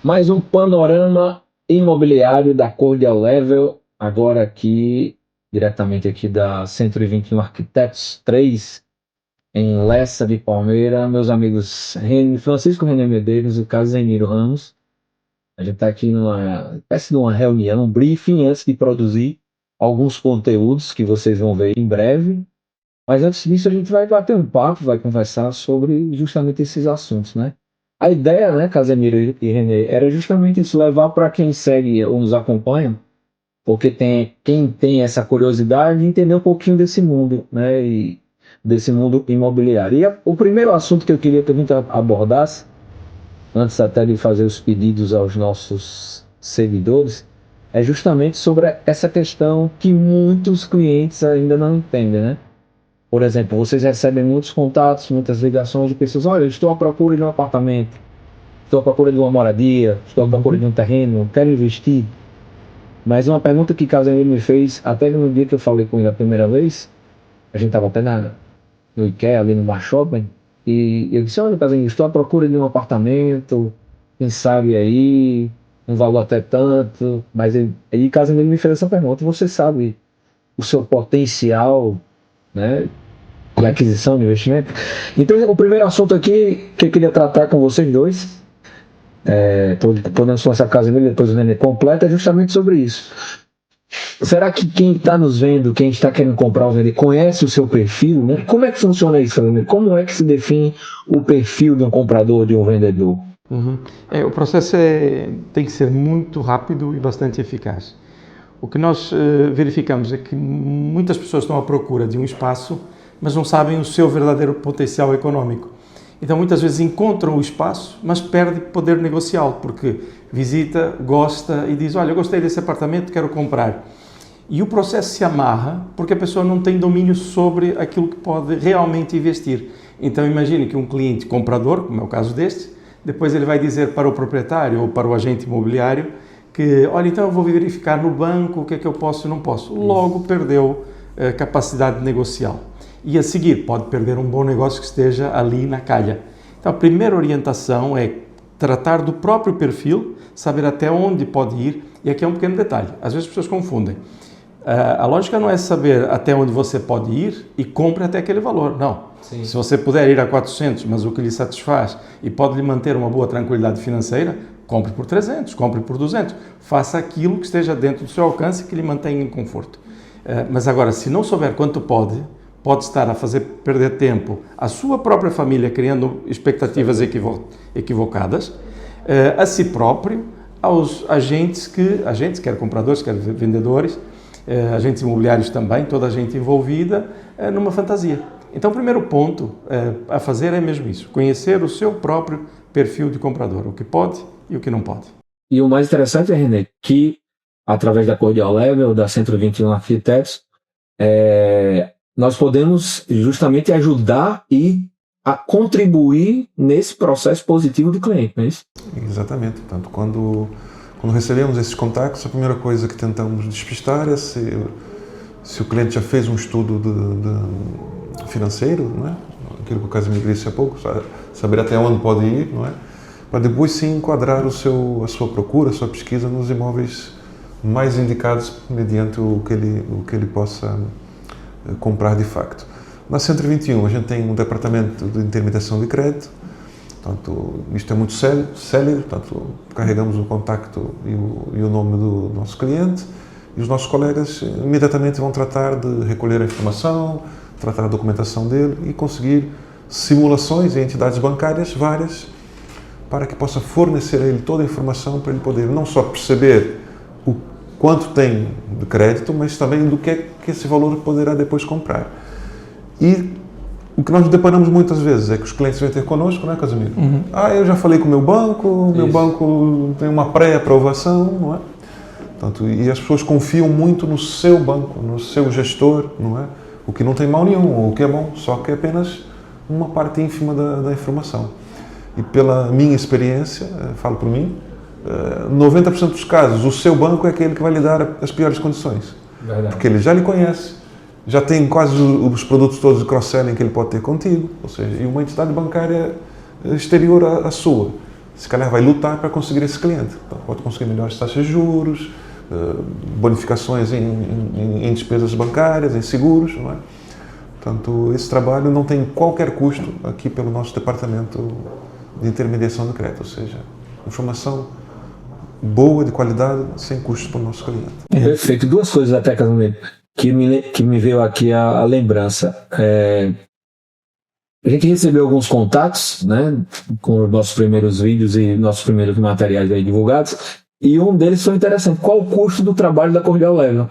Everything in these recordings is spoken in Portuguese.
Mais um panorama imobiliário da Cordial Level, agora aqui, diretamente aqui da 121 Arquitetos 3, em Lessa de Palmeira, meus amigos Francisco René Medeiros e Casemiro Ramos. A gente está aqui numa espécie de uma reunião, um briefing antes de produzir alguns conteúdos que vocês vão ver em breve. Mas antes disso, a gente vai bater um papo, vai conversar sobre justamente esses assuntos, né? A ideia, né, Casemiro e Renê, era justamente isso, levar para quem segue ou nos acompanha, porque tem quem tem essa curiosidade de entender um pouquinho desse mundo, né, e desse mundo imobiliário. O primeiro assunto que eu queria que a gente abordasse, antes até de fazer os pedidos aos nossos seguidores, é justamente sobre essa questão que muitos clientes ainda não entendem, né? Por exemplo, vocês recebem muitos contatos, muitas ligações de pessoas: olha, eu estou à procura de um apartamento, estou à procura de uma moradia, estou à procura de um terreno, quero investir. Mas uma pergunta que Casemiro me fez, até no dia que eu falei com ele a primeira vez, a gente estava até no IKEA, ali no Bar Shopping, e eu disse: olha, Casemiro, estou à procura de um apartamento, quem sabe aí, um valor até tanto. Mas aí Casemiro me fez essa pergunta: você sabe o seu potencial, né, de aquisição de investimento? Então, o primeiro assunto aqui que eu queria tratar com vocês dois, podendo só essa casa dele, depois o Nenê completa, é justamente sobre isso. Será que quem está nos vendo, quem está querendo comprar ou vender, conhece o seu perfil, né? Como é que funciona isso, Nenê? Como é que se define o perfil de um comprador, de um vendedor? Uhum. O processo tem que ser muito rápido e bastante eficaz. O que nós verificamos é que muitas pessoas estão à procura de um espaço, mas não sabem o seu verdadeiro potencial econômico. Então, muitas vezes encontram o espaço, mas perdem poder negocial, porque visita, gosta e diz: olha, eu gostei desse apartamento, quero comprar. E o processo se amarra porque a pessoa não tem domínio sobre aquilo que pode realmente investir. Então, imagine que um cliente comprador, como é o caso deste, depois ele vai dizer para o proprietário ou para o agente imobiliário que, olha, então eu vou verificar no banco o que é que eu posso e não posso. Logo perdeu a capacidade negocial. E a seguir pode perder um bom negócio que esteja ali na calha. Então a primeira orientação é tratar do próprio perfil, saber até onde pode ir. E aqui é um pequeno detalhe, às vezes as pessoas confundem. A lógica não é saber até onde você pode ir e compre até aquele valor, não. Sim. Se você puder ir a 400, mas o que lhe satisfaz e pode lhe manter uma boa tranquilidade financeira, compre por 300, compre por 200. Faça aquilo que esteja dentro do seu alcance e que lhe mantenha em conforto. Mas agora, se não souber quanto pode estar a fazer perder tempo à sua própria família, criando expectativas equivocadas, a si próprio, aos agentes, quer compradores, quer vendedores, agentes imobiliários também, toda a gente envolvida numa fantasia. Então, o primeiro ponto a fazer é mesmo isso, conhecer o seu próprio perfil de comprador, o que pode e o que não pode. E o mais interessante, René, que através da Cordial Level, da 121 Arquitetos, nós podemos justamente ajudar e a contribuir nesse processo positivo do cliente, não é isso? Exatamente. Portanto, quando recebemos esses contactos, a primeira coisa que tentamos despistar é se o cliente já fez um estudo financeiro, não é? Aquilo que o Casemiro disse há pouco, saber até onde pode ir, não é? Para depois sim enquadrar a sua procura, a sua pesquisa nos imóveis mais indicados mediante o que ele possa comprar de facto. Na 121 a gente tem um departamento de intermediação de crédito, portanto, isto é muito célere, portanto, carregamos o contacto e o nome do nosso cliente e os nossos colegas imediatamente vão tratar de recolher a informação, tratar a documentação dele e conseguir simulações em entidades bancárias várias para que possa fornecer a ele toda a informação para ele poder não só perceber o quanto tem de crédito, mas também do que esse valor poderá depois comprar. E o que nós nos deparamos muitas vezes é que os clientes vêm ter connosco, não é, Casemiro? Uhum. Eu já falei com o meu banco tem uma pré-aprovação, não é? Portanto, e as pessoas confiam muito no seu banco, no seu gestor, não é? O que não tem mal nenhum, o que é bom, só que é apenas uma parte ínfima da informação. E pela minha experiência, falo por mim, 90% dos casos, o seu banco é aquele que vai lhe dar as piores condições. Verdade. Porque ele já lhe conhece, já tem quase os produtos todos de cross-selling que ele pode ter contigo, ou seja, e uma entidade bancária exterior à sua. se calhar vai lutar para conseguir esse cliente. Então, pode conseguir melhores taxas de juros, bonificações em despesas bancárias, em seguros, não é? Portanto, esse trabalho não tem qualquer custo aqui pelo nosso departamento de intermediação de crédito, ou seja, informação boa, de qualidade, sem custos para o nosso cliente. Perfeito. Duas coisas até, Casimiro, que me veio aqui a lembrança. A gente recebeu alguns contatos, né, com os nossos primeiros vídeos e nossos primeiros materiais aí divulgados, e um deles foi interessante. Qual o custo do trabalho da Cordial Level?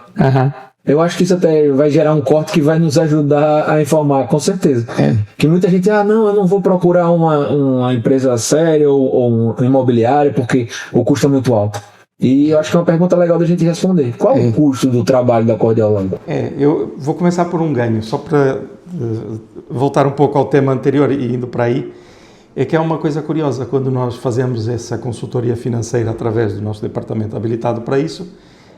Eu acho que isso até vai gerar um corte que vai nos ajudar a informar, com certeza. Que muita gente, não, eu não vou procurar uma empresa séria ou um imobiliário porque o custo é muito alto. E eu acho que é uma pergunta legal da gente responder. Qual o custo do trabalho da Cordial Level? Eu vou começar por um ganho, só para voltar um pouco ao tema anterior e indo para aí. É que é uma coisa curiosa, quando nós fazemos essa consultoria financeira através do nosso departamento habilitado para isso,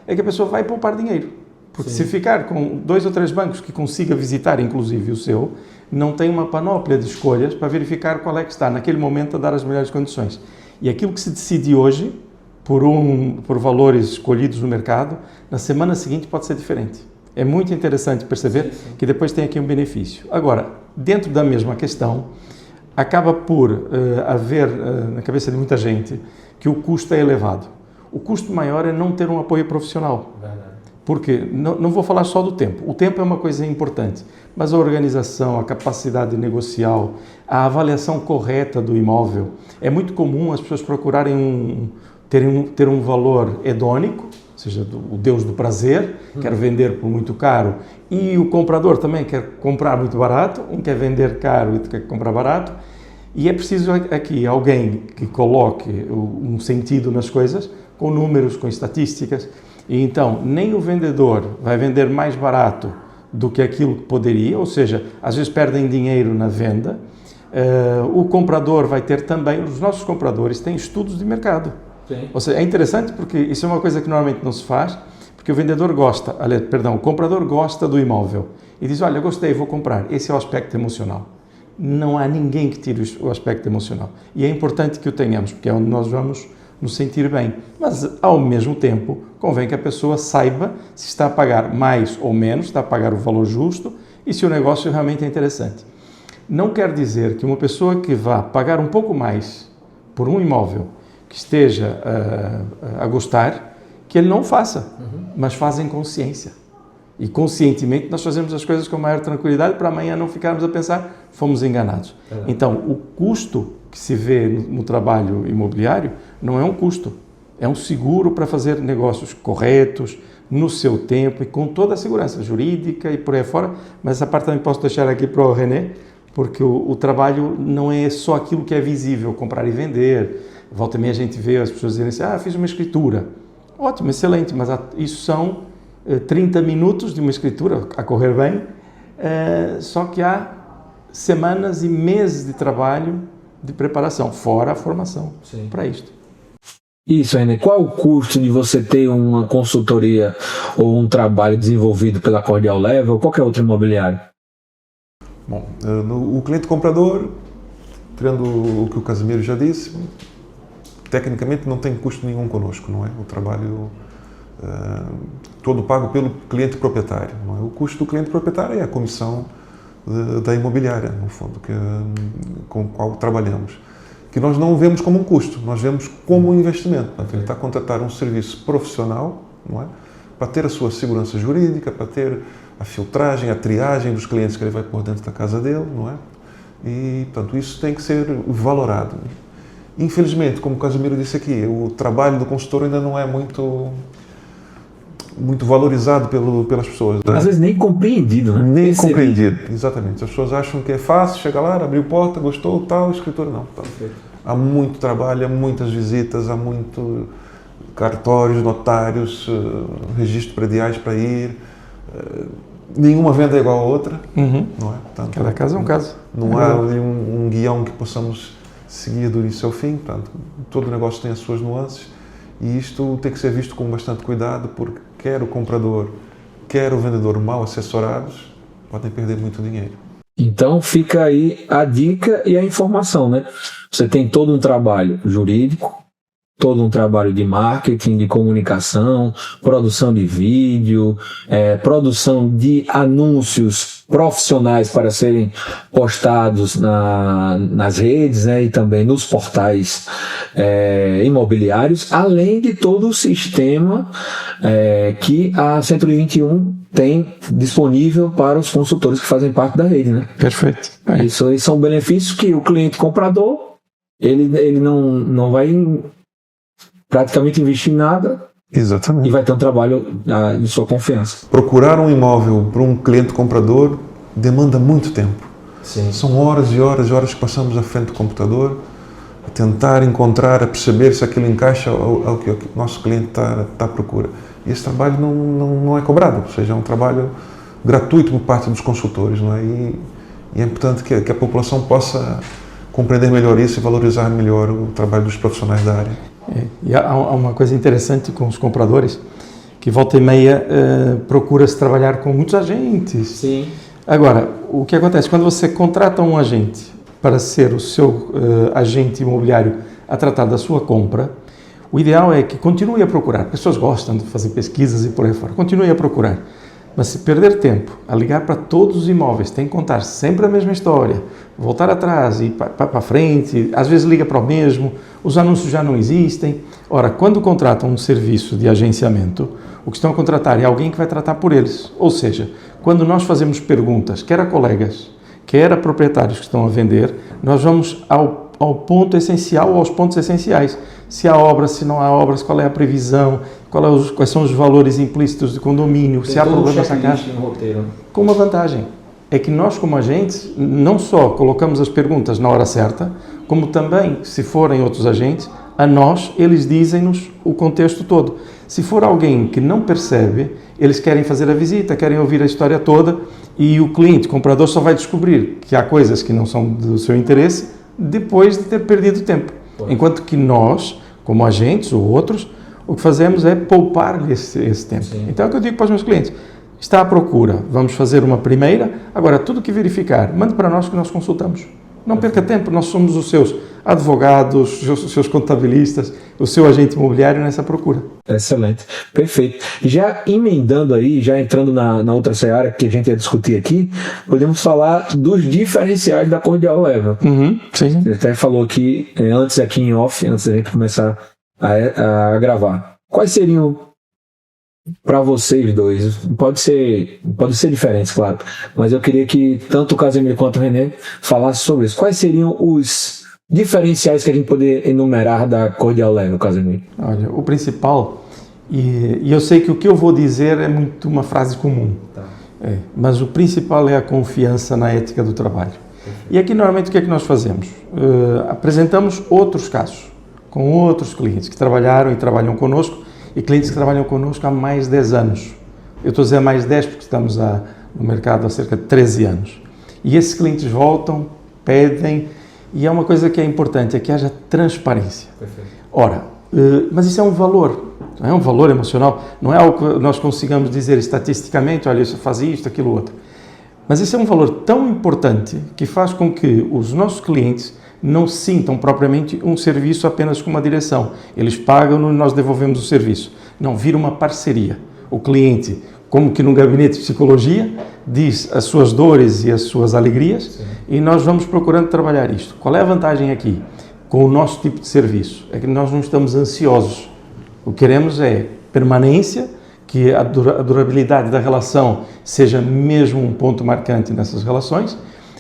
é que a pessoa vai poupar dinheiro. Porque se ficar com 2 ou 3 bancos que consiga visitar, inclusive o seu, não tem uma panóplia de escolhas para verificar qual é que está naquele momento a dar as melhores condições. E aquilo que se decide hoje, por valores escolhidos no mercado, na semana seguinte pode ser diferente. É muito interessante perceber que depois tem aqui um benefício. Agora, dentro da mesma questão, acaba por haver na cabeça de muita gente que o custo é elevado. O custo maior é não ter um apoio profissional. Porque não vou falar só do tempo. O tempo é uma coisa importante, mas a organização, a capacidade negocial, a avaliação correta do imóvel. É muito comum as pessoas procurarem ter um valor hedônico, ou seja, o Deus do prazer, quer vender por muito caro, e o comprador também quer comprar muito barato, um quer vender caro e quer comprar barato, e é preciso aqui alguém que coloque um sentido nas coisas, com números, com estatísticas. E então, nem o vendedor vai vender mais barato do que aquilo que poderia, ou seja, às vezes perdem dinheiro na venda. O comprador vai ter também, os nossos compradores têm estudos de mercado. Sim. Ou seja, é interessante porque isso é uma coisa que normalmente não se faz, porque o o comprador gosta do imóvel e diz, olha, gostei, vou comprar. Esse é o aspecto emocional. Não há ninguém que tire o aspecto emocional. E é importante que o tenhamos, porque é onde nós vamos nos sentir bem. Mas, ao mesmo tempo, convém que a pessoa saiba se está a pagar mais ou menos, está a pagar o valor justo e se o negócio realmente é interessante. Não quer dizer que uma pessoa que vá pagar um pouco mais por um imóvel que esteja a gostar, que ele não faça, mas faça em consciência. E conscientemente nós fazemos as coisas com maior tranquilidade para amanhã não ficarmos a pensar, fomos enganados. Então, o custo que se vê no trabalho imobiliário não é um custo, é um seguro para fazer negócios corretos, no seu tempo e com toda a segurança jurídica e por aí fora, mas essa parte também posso deixar aqui para o René, porque o trabalho não é só aquilo que é visível, comprar e vender. Volta e meia a gente vê as pessoas dizerem assim, fiz uma escritura. Ótimo, excelente, mas isso são 30 minutos de uma escritura a correr bem, só que há semanas e meses de trabalho de preparação, fora a formação para isto. Isso, René. Qual o custo de você ter uma consultoria ou um trabalho desenvolvido pela Cordial Level ou qualquer outro imobiliário? Bom, o cliente comprador, tirando o que o Casimiro já disse, tecnicamente não tem custo nenhum conosco, não é? O trabalho todo pago pelo cliente proprietário, não é? O custo do cliente proprietário é a comissão da imobiliária, no fundo, com a qual trabalhamos, que nós não vemos como um custo, nós vemos como um investimento. Portanto, ele está a contratar um serviço profissional, não é? Para ter a sua segurança jurídica, para ter a filtragem, a triagem dos clientes que ele vai pôr dentro da casa dele, não é? E, portanto, isso tem que ser valorado. Infelizmente, como o Casimiro disse aqui, o trabalho do consultor ainda não é muito valorizado pelas pessoas. Né? Às vezes nem compreendido, né? Nem compreendido, exatamente. As pessoas acham que é fácil, chega lá, abriu porta, gostou, tal, escritura não. Há muito trabalho, há muitas visitas, há muito cartórios, notários, registros prediais para ir. Nenhuma venda é igual a outra, não é? Portanto, cada caso é um caso. Não há ali um guião que possamos seguir do início ao fim. Portanto, todo negócio tem as suas nuances e isto tem que ser visto com bastante cuidado, porque quer o comprador, quer o vendedor mal assessorados podem perder muito dinheiro. Então fica aí a dica e a informação, né? Você tem todo um trabalho jurídico, todo um trabalho de marketing, de comunicação, produção de vídeo, produção de anúncios profissionais para serem postados nas redes, né, e também nos portais imobiliários, além de todo o sistema que a 121 tem disponível para os consultores que fazem parte da rede, né? Perfeito. Isso aí são benefícios que o cliente comprador ele não vai praticamente investir em nada Exatamente. e vai ter um trabalho de sua confiança. Procurar um imóvel para um cliente comprador demanda muito tempo. Sim. São horas e horas e horas que passamos à frente do computador a tentar encontrar, a perceber se aquilo encaixa ao que o nosso cliente está à procura. E esse trabalho não é cobrado, ou seja, é um trabalho gratuito por parte dos consultores, não é? E é importante que a população possa compreender melhor isso e valorizar melhor o trabalho dos profissionais da área. E há uma coisa interessante com os compradores, que volta e meia procura-se trabalhar com muitos agentes. Sim. Agora, o que acontece? Quando você contrata um agente para ser o seu agente imobiliário a tratar da sua compra, o ideal é que continue a procurar. Pessoas gostam de fazer pesquisas e por aí fora. Continue a procurar. Mas se perder tempo a ligar para todos os imóveis, tem que contar sempre a mesma história, voltar atrás e para frente, às vezes liga para o mesmo, os anúncios já não existem. Ora, quando contratam um serviço de agenciamento, o que estão a contratar é alguém que vai tratar por eles. Ou seja, quando nós fazemos perguntas, quer a colegas, quer a proprietários que estão a vender, nós vamos ao ponto essencial, aos pontos essenciais. Se há obras, se não há obras, qual é a previsão, quais são os valores implícitos de condomínio, se há problemas na casa. Com uma vantagem, é que nós como agentes não só colocamos as perguntas na hora certa, como também, se forem outros agentes, a nós, eles dizem-nos o contexto todo. Se for alguém que não percebe, eles querem fazer a visita, querem ouvir a história toda e o cliente, o comprador, só vai descobrir que há coisas que não são do seu interesse depois de ter perdido tempo. Enquanto que nós, como agentes ou outros, o que fazemos é poupar-lhe esse tempo. Sim. Então é o que eu digo para os meus clientes. Está à procura, vamos fazer uma primeira, agora tudo que verificar, mande para nós que nós consultamos. Não perca tempo, nós somos os seus advogados, os seus contabilistas, o seu agente imobiliário nessa procura. Excelente, perfeito. Já emendando aí, já entrando na outra seara que a gente ia discutir aqui, podemos falar dos diferenciais da Cordial Level. Sim. Você até falou aqui, antes aqui em off, antes da gente começar a gravar. Quais seriam para vocês dois? Pode ser diferentes, claro, mas eu queria que tanto o Casemiro quanto o René falassem sobre isso. Quais seriam os diferenciais que a gente poderia enumerar da Cordial Level, Casemiro? Olha, o principal, e eu sei que o que eu vou dizer é muito uma frase comum, tá. Mas o principal é a confiança na ética do trabalho. E aqui normalmente o que é que nós fazemos? Apresentamos outros casos, com outros clientes que trabalharam e trabalham connosco, e clientes que trabalham connosco há mais de 10 anos. Eu estou a dizer mais 10 porque estamos no mercado há cerca de 13 anos. E esses clientes voltam, pedem, e é uma coisa que é importante, é que haja transparência. Perfeito. Ora, mas isso é um valor, não é um valor emocional, não é algo que nós consigamos dizer estatisticamente, olha, isso faz isto, aquilo, outro. Mas isso é um valor tão importante que faz com que os nossos clientes não sintam propriamente um serviço apenas com uma direção. Eles pagam e nós devolvemos o serviço. Não, vira uma parceria. O cliente, como que num gabinete de psicologia, diz as suas dores e as suas alegrias. Sim. E nós vamos procurando trabalhar isto. Qual é a vantagem aqui? Com o nosso tipo de serviço, é que nós não estamos ansiosos. O que queremos é permanência, que a durabilidade da relação seja mesmo um ponto marcante nessas relações,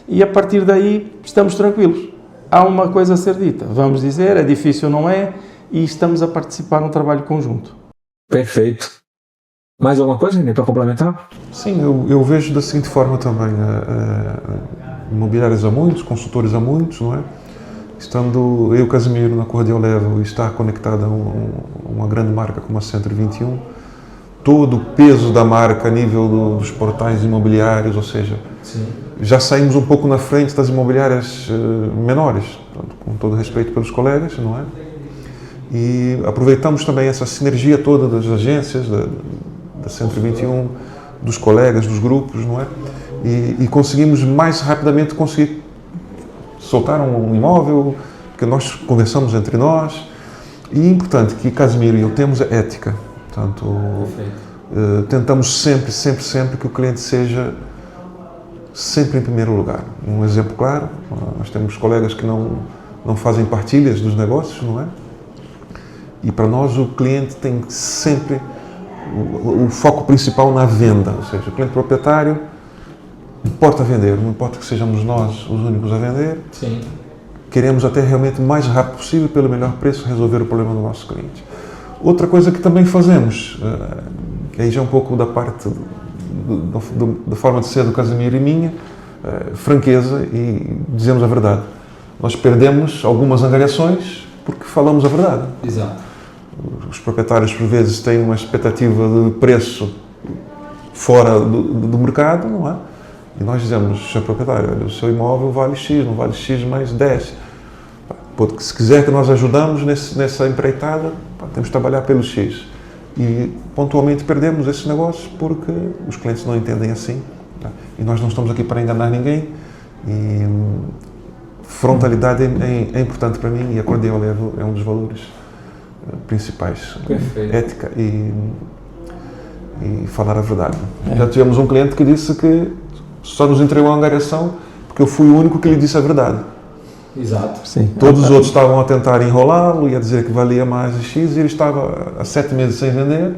e a partir daí estamos tranquilos. Há uma coisa a ser dita, vamos dizer, é difícil, não é, e estamos a participar num trabalho conjunto. Perfeito. Mais alguma coisa, René, para complementar? Sim, eu vejo da seguinte forma também, imobiliários há muitos, consultores há muitos, não é? Estando eu, Casemiro, na Cordial Level e estar conectado a uma grande marca como a 121, todo o peso da marca a nível dos portais imobiliários, ou seja, sim, já saímos um pouco na frente das imobiliárias menores, com todo respeito pelos colegas, não é? E aproveitamos também essa sinergia toda das agências, da 121, dos colegas, dos grupos, não é? e conseguimos mais rapidamente soltar um imóvel, porque nós conversamos entre nós. E é importante que Casimiro e eu temos a ética. Portanto, tentamos sempre que o cliente seja sempre em primeiro lugar. Um exemplo claro, nós temos colegas que não fazem partilhas dos negócios, não é? E para nós o cliente tem sempre o foco principal na venda, ou seja, o cliente proprietário importa vender, não importa que sejamos nós os únicos a vender. Sim. Queremos até realmente o mais rápido possível, pelo melhor preço, resolver o problema do nosso cliente. Outra coisa que também fazemos, que aí já é um pouco da parte da forma de ser do Casimiro e minha, franqueza e dizemos a verdade. Nós perdemos algumas angariações porque falamos a verdade. Exato. Os proprietários, por vezes, têm uma expectativa de preço fora do mercado, não é? E nós dizemos, Sr. proprietário, olha, o seu imóvel vale X, não vale X mais 10. Porque se quiser que nós ajudamos nessa empreitada, temos que trabalhar pelo X. E pontualmente perdemos esses negócios porque os clientes não entendem assim. E nós não estamos aqui para enganar ninguém. E frontalidade é importante para mim e a Cordial é um dos valores principais. Perfeito. Ética e falar a verdade. Já tivemos um cliente que disse que só nos entregou a angariação porque eu fui o único que lhe disse a verdade. Exato. Sim. Todos os outros estavam a tentar enrolá-lo e a dizer que valia mais de X e ele estava há 7 meses sem vender,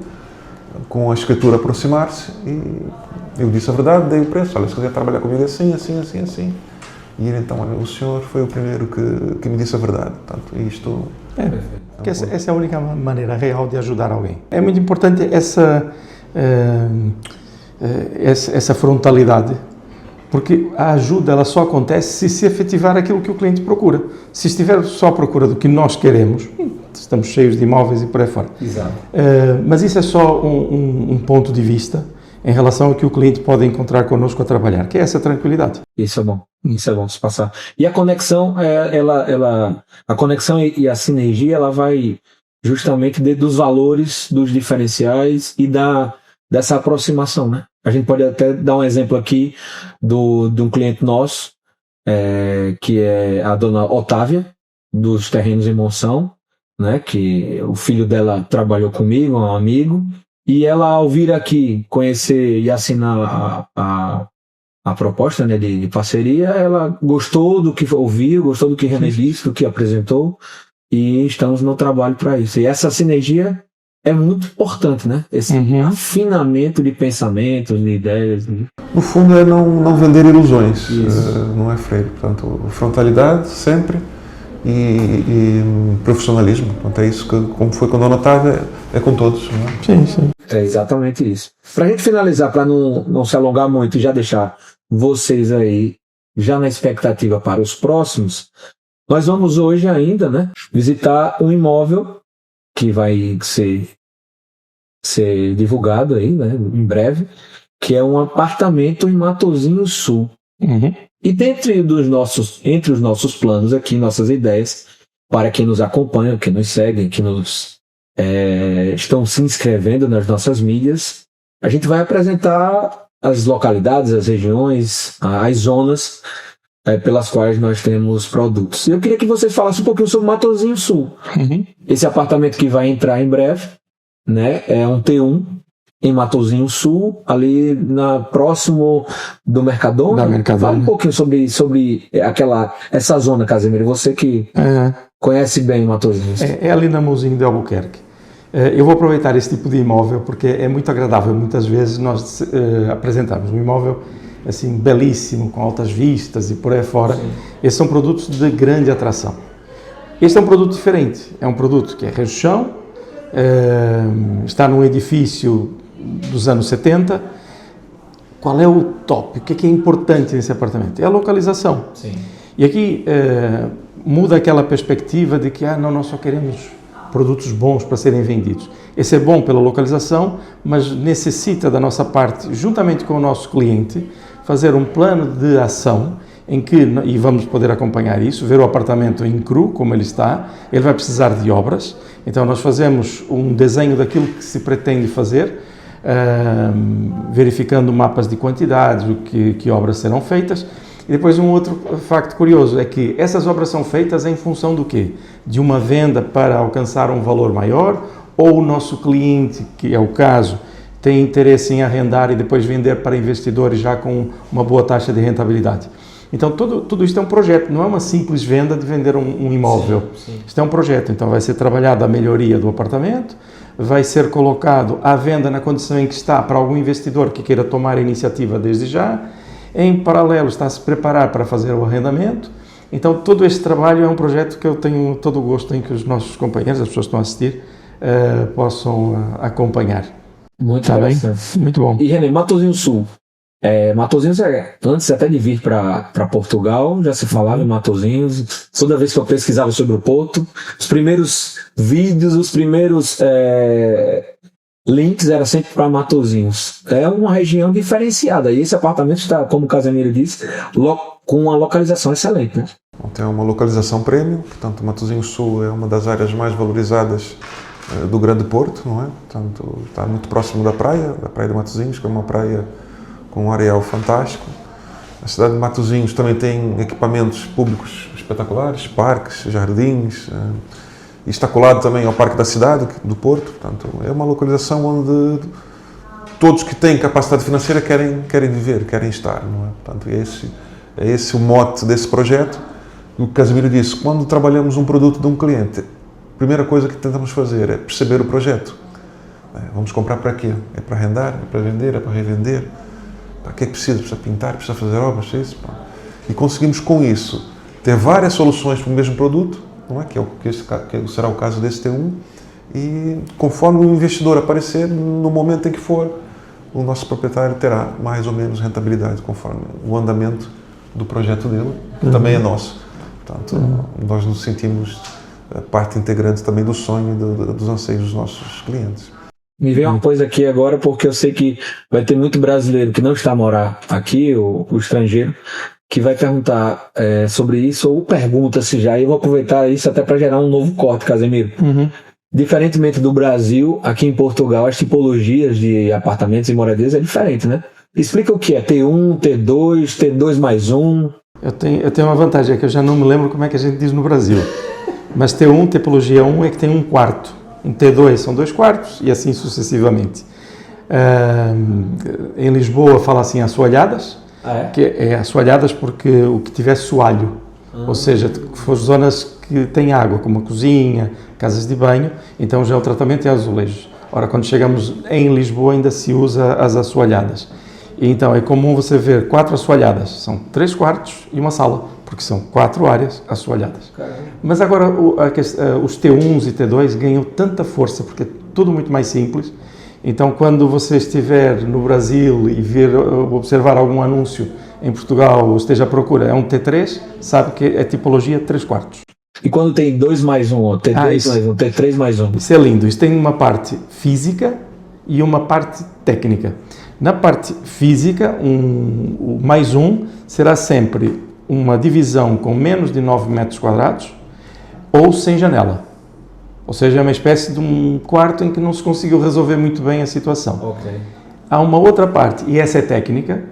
com a escritura a aproximar-se, e eu disse a verdade, dei o preço, olha, se quiser trabalhar comigo assim. E ele então, olha, o senhor foi o primeiro que me disse a verdade. Portanto, isto... Porque essa é a única maneira real de ajudar alguém. É muito importante essa frontalidade, porque a ajuda ela só acontece se efetivar aquilo que o cliente procura. Se estiver só à procura do que nós queremos, estamos cheios de imóveis e por aí fora. Exato. Mas isso é só um ponto de vista em relação ao que o cliente pode encontrar connosco a trabalhar, que é essa tranquilidade. Isso é bom se passar. E a conexão, a conexão e a sinergia, ela vai justamente dos valores, dos diferenciais e dessa aproximação, né? A gente pode até dar um exemplo aqui de um cliente nosso, que é a dona Otávia, dos terrenos em Monção, né? Que o filho dela trabalhou comigo, um amigo, e ela, ao vir aqui conhecer e assinar a proposta, né, de parceria, ela gostou do que ouviu, gostou do que René disse, do que apresentou, e estamos no trabalho para isso. E essa sinergia é muito importante, né? Esse afinamento de pensamentos, de ideias. No fundo é não vender ilusões, não é freio. Portanto, frontalidade sempre e profissionalismo. Portanto, é isso que, como foi com a Dona Otávia, é com todos. Não é? Sim. É exatamente isso. Para a gente finalizar, para não se alongar muito e já deixar vocês aí já na expectativa para os próximos, nós vamos hoje ainda, né, visitar um imóvel que vai ser divulgado aí, né, em breve, que é um apartamento em Matosinhos Sul. E entre os nossos planos aqui, nossas ideias, para quem nos acompanha, que nos seguem, que estão se inscrevendo nas nossas mídias, a gente vai apresentar as localidades, as regiões, as zonas pelas quais nós temos produtos. Eu queria que você falasse um pouquinho sobre Matosinhos Sul. Esse apartamento que vai entrar em breve, né, é um T1 em Matosinhos Sul, ali próximo do Mercadona. Fala um pouquinho sobre essa zona, Casimiro, você que conhece bem Matosinhos. É ali na Mozinho de Albuquerque. Eu vou aproveitar esse tipo de imóvel porque é muito agradável. Muitas vezes nós apresentamos um imóvel assim belíssimo, com altas vistas e por aí fora. Sim. Esses são produtos de grande atração. Este é um produto diferente. É um produto que é rejo-chão, está num edifício dos anos 70. Qual é o top? O que é importante nesse apartamento? É a localização. Sim. E aqui muda aquela perspectiva de que nós só queremos produtos bons para serem vendidos. Esse é bom pela localização, mas necessita da nossa parte, juntamente com o nosso cliente, fazer um plano de ação em que, e vamos poder acompanhar isso, ver o apartamento em cru, como ele está. Ele vai precisar de obras, então nós fazemos um desenho daquilo que se pretende fazer, verificando mapas de quantidades, que obras serão feitas. E depois um outro facto curioso é que essas obras são feitas em função do quê? De uma venda para alcançar um valor maior, ou o nosso cliente, que é o caso, tem interesse em arrendar e depois vender para investidores já com uma boa taxa de rentabilidade. Então tudo isto é um projeto, não é uma simples venda de vender um imóvel. Sim. Isto é um projeto, então vai ser trabalhada a melhoria do apartamento, vai ser colocado à venda na condição em que está para algum investidor que queira tomar a iniciativa desde já. Em paralelo está a se preparar para fazer o arrendamento. Então todo este trabalho é um projeto que eu tenho todo o gosto em que os nossos companheiros, as pessoas que estão a assistir, possam acompanhar. Muito Tá bem? interessante. Muito bom. E René, Matosinhos Sul. Matosinhos, antes até de vir para Portugal, já se falava em Matosinhos. Toda vez que eu pesquisava sobre o Porto, os primeiros vídeos, os primeiros links eram sempre para Matosinhos. É uma região diferenciada. E esse apartamento está, como o Casemiro disse, com uma localização excelente, né? Tem uma localização premium, portanto, Matosinhos Sul é uma das áreas mais valorizadas do Grande Porto, não é? Portanto, está muito próximo da praia de Matosinhos, que é uma praia com um areal fantástico. A cidade de Matosinhos também tem equipamentos públicos espetaculares, parques, jardins, e está colado também ao Parque da Cidade, do Porto. Portanto, é uma localização onde todos que têm capacidade financeira querem viver, querem estar, não é? Portanto, é esse o mote desse projeto. O que Casemiro disse, quando trabalhamos um produto de um cliente, a primeira coisa que tentamos fazer é perceber o projeto. Vamos comprar para quê? É para arrendar? É para vender? É para revender? Para que é que precisa? Precisa pintar? Precisa fazer obras? É isso? E conseguimos com isso ter várias soluções para o mesmo produto, não é? Que será o caso desse T1, e conforme o investidor aparecer, no momento em que for, o nosso proprietário terá mais ou menos rentabilidade conforme o andamento do projeto dele, que também é nosso. Portanto, nós nos sentimos parte integrante também do sonho e dos anseios dos nossos clientes. Me veio uma coisa aqui agora, porque eu sei que vai ter muito brasileiro que não está a morar aqui, o estrangeiro, que vai perguntar sobre isso, ou pergunta-se já, e eu vou aproveitar isso até para gerar um novo corte, Casemiro. Diferentemente do Brasil, aqui em Portugal, as tipologias de apartamentos e moradias é diferente, né? Explica o que é T1, T2, T2 mais 1. Eu tenho uma vantagem, é que eu já não me lembro como é que a gente diz no Brasil. Mas T1, tipologia 1, é que tem um quarto. Um T2 são 2 quartos e assim sucessivamente. Em Lisboa fala assim assoalhadas, que é assoalhadas porque o que tiver soalho, ou seja, que for zonas que têm água, como a cozinha, casas de banho, então já o tratamento é azulejos. Ora, quando chegamos em Lisboa ainda se usa as assoalhadas. E então é comum você ver 4 assoalhadas, são 3 quartos e uma sala, porque são 4 áreas assoalhadas. Caramba. Mas agora os T1s e T2 ganham tanta força, porque é tudo muito mais simples. Então quando você estiver no Brasil e observar algum anúncio em Portugal ou esteja à procura, é um T3, sabe que é tipologia 3 quartos. E quando tem 2 mais 1, T2 mais 1, T3 mais 1? Isso é lindo, isso tem uma parte física e uma parte técnica. Na parte física, o mais 1 será sempre uma divisão com menos de 9 metros quadrados ou sem janela. Ou seja, é uma espécie de um quarto em que não se conseguiu resolver muito bem a situação. Okay. Há uma outra parte, e essa é técnica,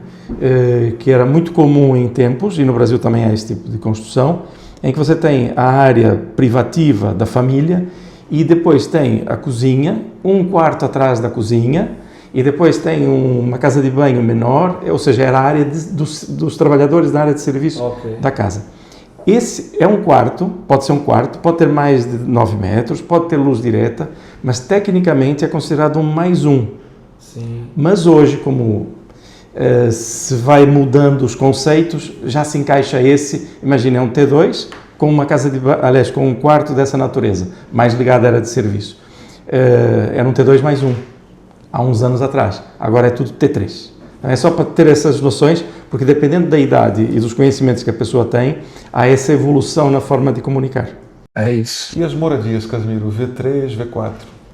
que era muito comum em tempos, e no Brasil também há esse tipo de construção, em que você tem a área privativa da família e depois tem a cozinha, um quarto atrás da cozinha, e depois tem uma casa de banho menor, ou seja, era a área dos trabalhadores da área de serviço da casa. Esse é um quarto, pode ser um quarto, pode ter mais de 9 metros, pode ter luz direta, mas tecnicamente é considerado um mais 1. Sim. Mas hoje, como se vai mudando os conceitos, já se encaixa esse, imagina, é um T2 com uma casa de banho, aliás, com um quarto dessa natureza, mais ligado à área de serviço. Era um T2 mais 1. Há uns anos atrás, agora é tudo T3. É só para ter essas noções, porque dependendo da idade e dos conhecimentos que a pessoa tem, há essa evolução na forma de comunicar. É isso. E as moradias, Casemiro, V3, V4?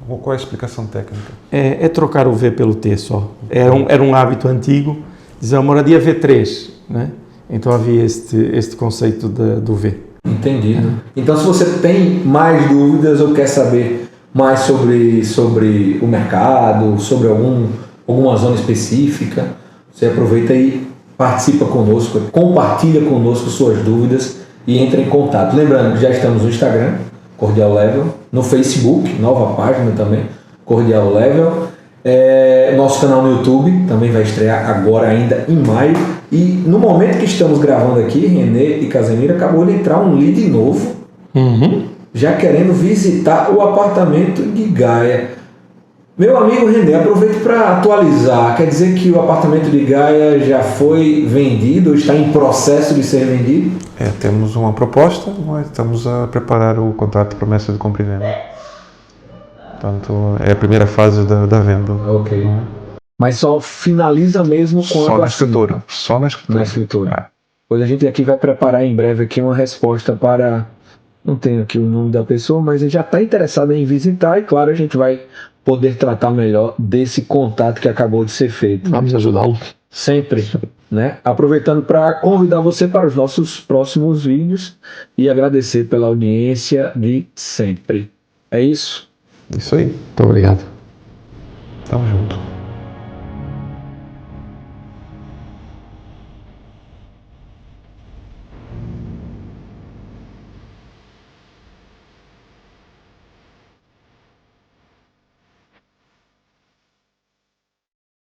Qual é a explicação técnica? É trocar o V pelo T só. Era um hábito antigo, dizer a moradia V3, né? Então havia este conceito do V. Entendido. Então se você tem mais dúvidas ou quer saber mais sobre o mercado, sobre alguma zona específica, você aproveita e participa conosco, compartilha conosco suas dúvidas e entra em contato. Lembrando que já estamos no Instagram, Cordial Level, no Facebook, nova página também, Cordial Level. Nosso canal no YouTube também vai estrear agora ainda em maio. E no momento que estamos gravando aqui, Renê e Casemiro, acabou de entrar um lead novo, já querendo visitar o apartamento de Gaia. Meu amigo Renê, aproveito para atualizar. Quer dizer que o apartamento de Gaia já foi vendido ou está em processo de ser vendido? Temos uma proposta, mas estamos a preparar o contrato de promessa de compra e venda. Portanto, é a primeira fase da venda. Ok. Mas só finaliza mesmo quando Só na escritura. Só na escritura. Na escritura. Pois a gente aqui vai preparar em breve aqui uma resposta para... Não tenho aqui o nome da pessoa, mas ele já está interessado em visitar e, claro, a gente vai poder tratar melhor desse contato que acabou de ser feito. Vamos ajudá-lo. Sempre, né? Aproveitando para convidar você para os nossos próximos vídeos e agradecer pela audiência de sempre. É isso? Isso aí. Muito obrigado. Tamo junto.